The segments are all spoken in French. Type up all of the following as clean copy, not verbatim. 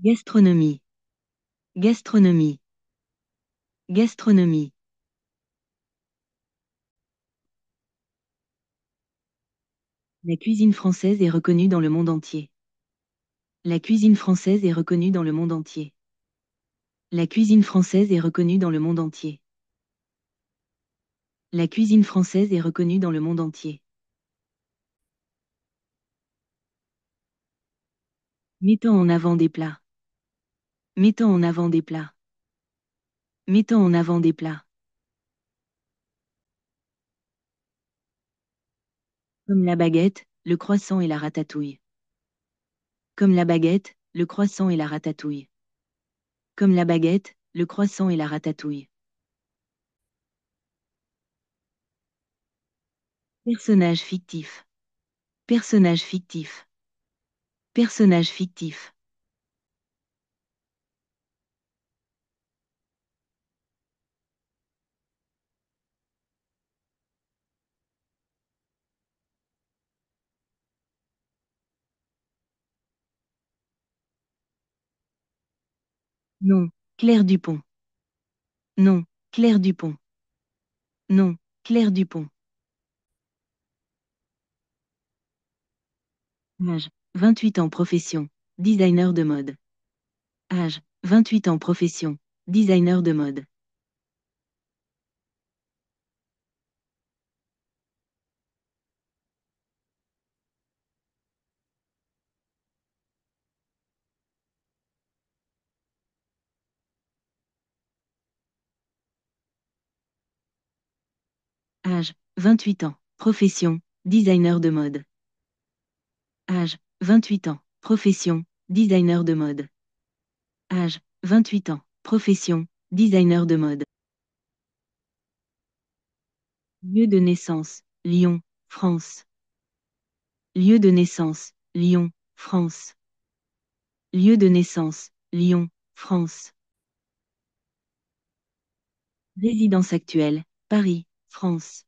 Gastronomie. Gastronomie. Gastronomie. La cuisine française est reconnue dans le monde entier. La cuisine française est reconnue dans le monde entier. La cuisine française est reconnue dans le monde entier. La cuisine française est reconnue dans le monde entier. Mettant en avant des plats. Mettant en avant des plats. Mettant en avant des plats. Comme la baguette, le croissant et la ratatouille. Comme la baguette, le croissant et la ratatouille. Comme la baguette, le croissant et la ratatouille. Personnage fictif. Personnage fictif. Personnage fictif. Non, Claire Dupont. Non, Claire Dupont. Non, Claire Dupont. Âge, 28 ans profession, designer de mode. Âge, 28 ans profession, designer de mode. Âge, 28 ans, profession, designer de mode. Âge, 28 ans, profession, designer de mode. Âge, 28 ans, profession, designer de mode. Lieu de naissance, Lyon, France. Lieu de naissance, Lyon, France. Lieu de naissance, Lyon, France. Résidence actuelle, Paris, France.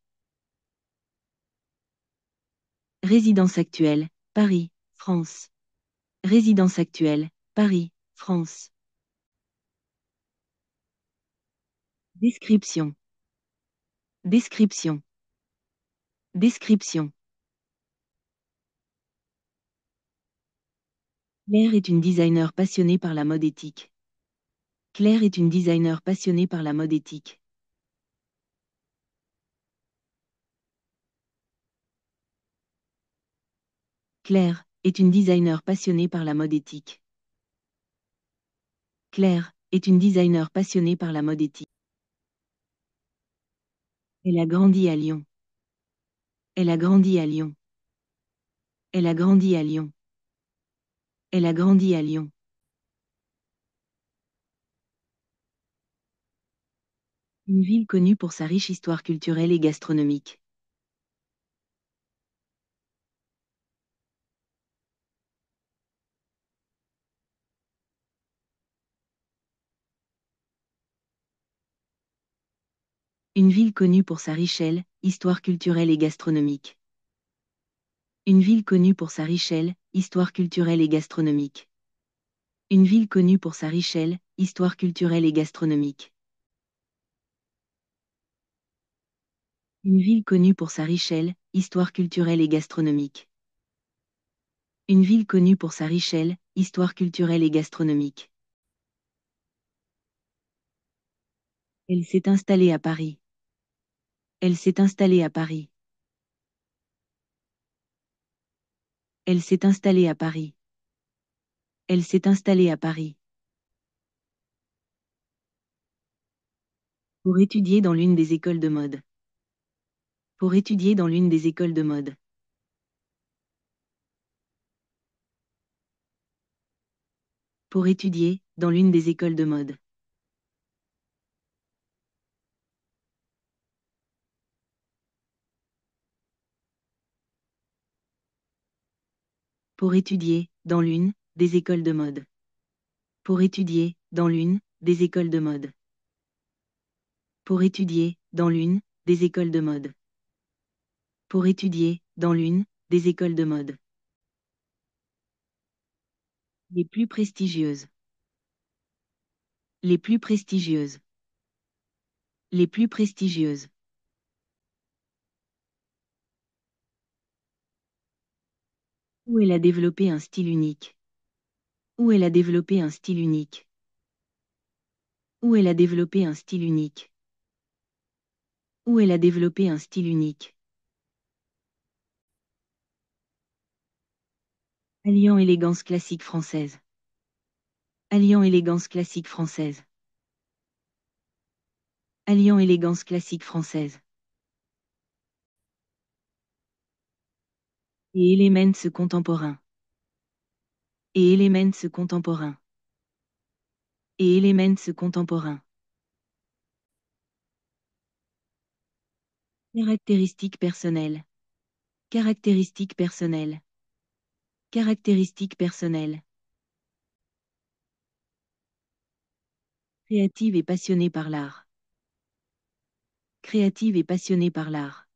Résidence actuelle, Paris, France. Résidence actuelle, Paris, France. Description. Description. Description. Claire est une designer passionnée par la mode éthique. Claire est une designer passionnée par la mode éthique. Claire est une designer passionnée par la mode éthique. Claire est une designer passionnée par la mode éthique. Elle a grandi à Lyon. Elle a grandi à Lyon. Elle a grandi à Lyon. Elle a grandi à Lyon. Une ville connue pour sa riche histoire culturelle et gastronomique. Une ville connue pour sa richesse, histoire culturelle et gastronomique. Une ville connue pour sa richesse, histoire culturelle et gastronomique. Une ville connue pour sa richesse, histoire culturelle et gastronomique. Une ville connue pour sa richesse, histoire culturelle et gastronomique. Une ville connue pour sa richesse, histoire culturelle et gastronomique. Elle s'est installée à Paris. Elle s'est installée à Paris. Elle s'est installée à Paris. Elle s'est installée à Paris. Pour étudier dans l'une des écoles de mode. Pour étudier dans l'une des écoles de mode. Pour étudier dans l'une des écoles de mode. Pour étudier dans l'une des écoles de mode. Pour étudier dans l'une des écoles de mode. Pour étudier dans l'une des écoles de mode. Pour étudier dans l'une des écoles de mode. Les plus prestigieuses. Les plus prestigieuses. Les plus prestigieuses. Où elle a développé un style unique. Où elle a développé un style unique. Où elle a développé un style unique. Où elle a développé un style unique. Alliant élégance classique française. Alliant élégance classique française. Alliant élégance classique française. Et Elements contemporain. Et Elements contemporain. Et Elements contemporain. Caractéristiques personnelles. Caractéristiques personnelles. Caractéristiques personnelles. Créative et passionnée par l'art. Créative et passionnée par l'art.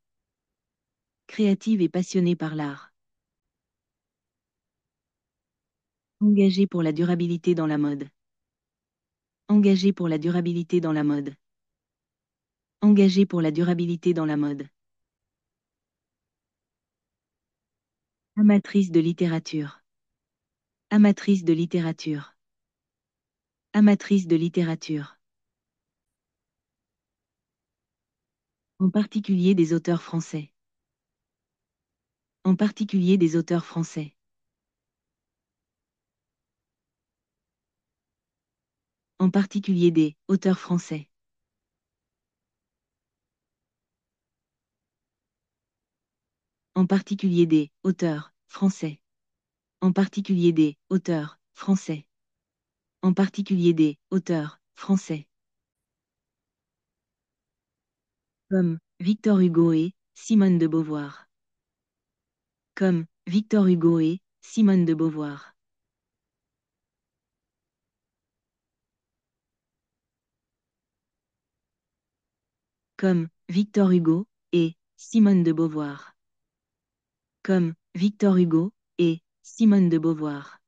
Créative et passionnée par l'art. Engagée pour la durabilité dans la mode. Engagée pour la durabilité dans la mode. Engagée pour la durabilité dans la mode. Amatrice de littérature. Amatrice de littérature. Amatrice de littérature. En particulier des auteurs français. En particulier des auteurs français. En particulier des auteurs français. En particulier des auteurs français. En particulier des auteurs français. En particulier des auteurs français. Comme Victor Hugo et Simone de Beauvoir. Comme Victor Hugo et Simone de Beauvoir. Comme Victor Hugo et Simone de Beauvoir. Comme Victor Hugo et Simone de Beauvoir.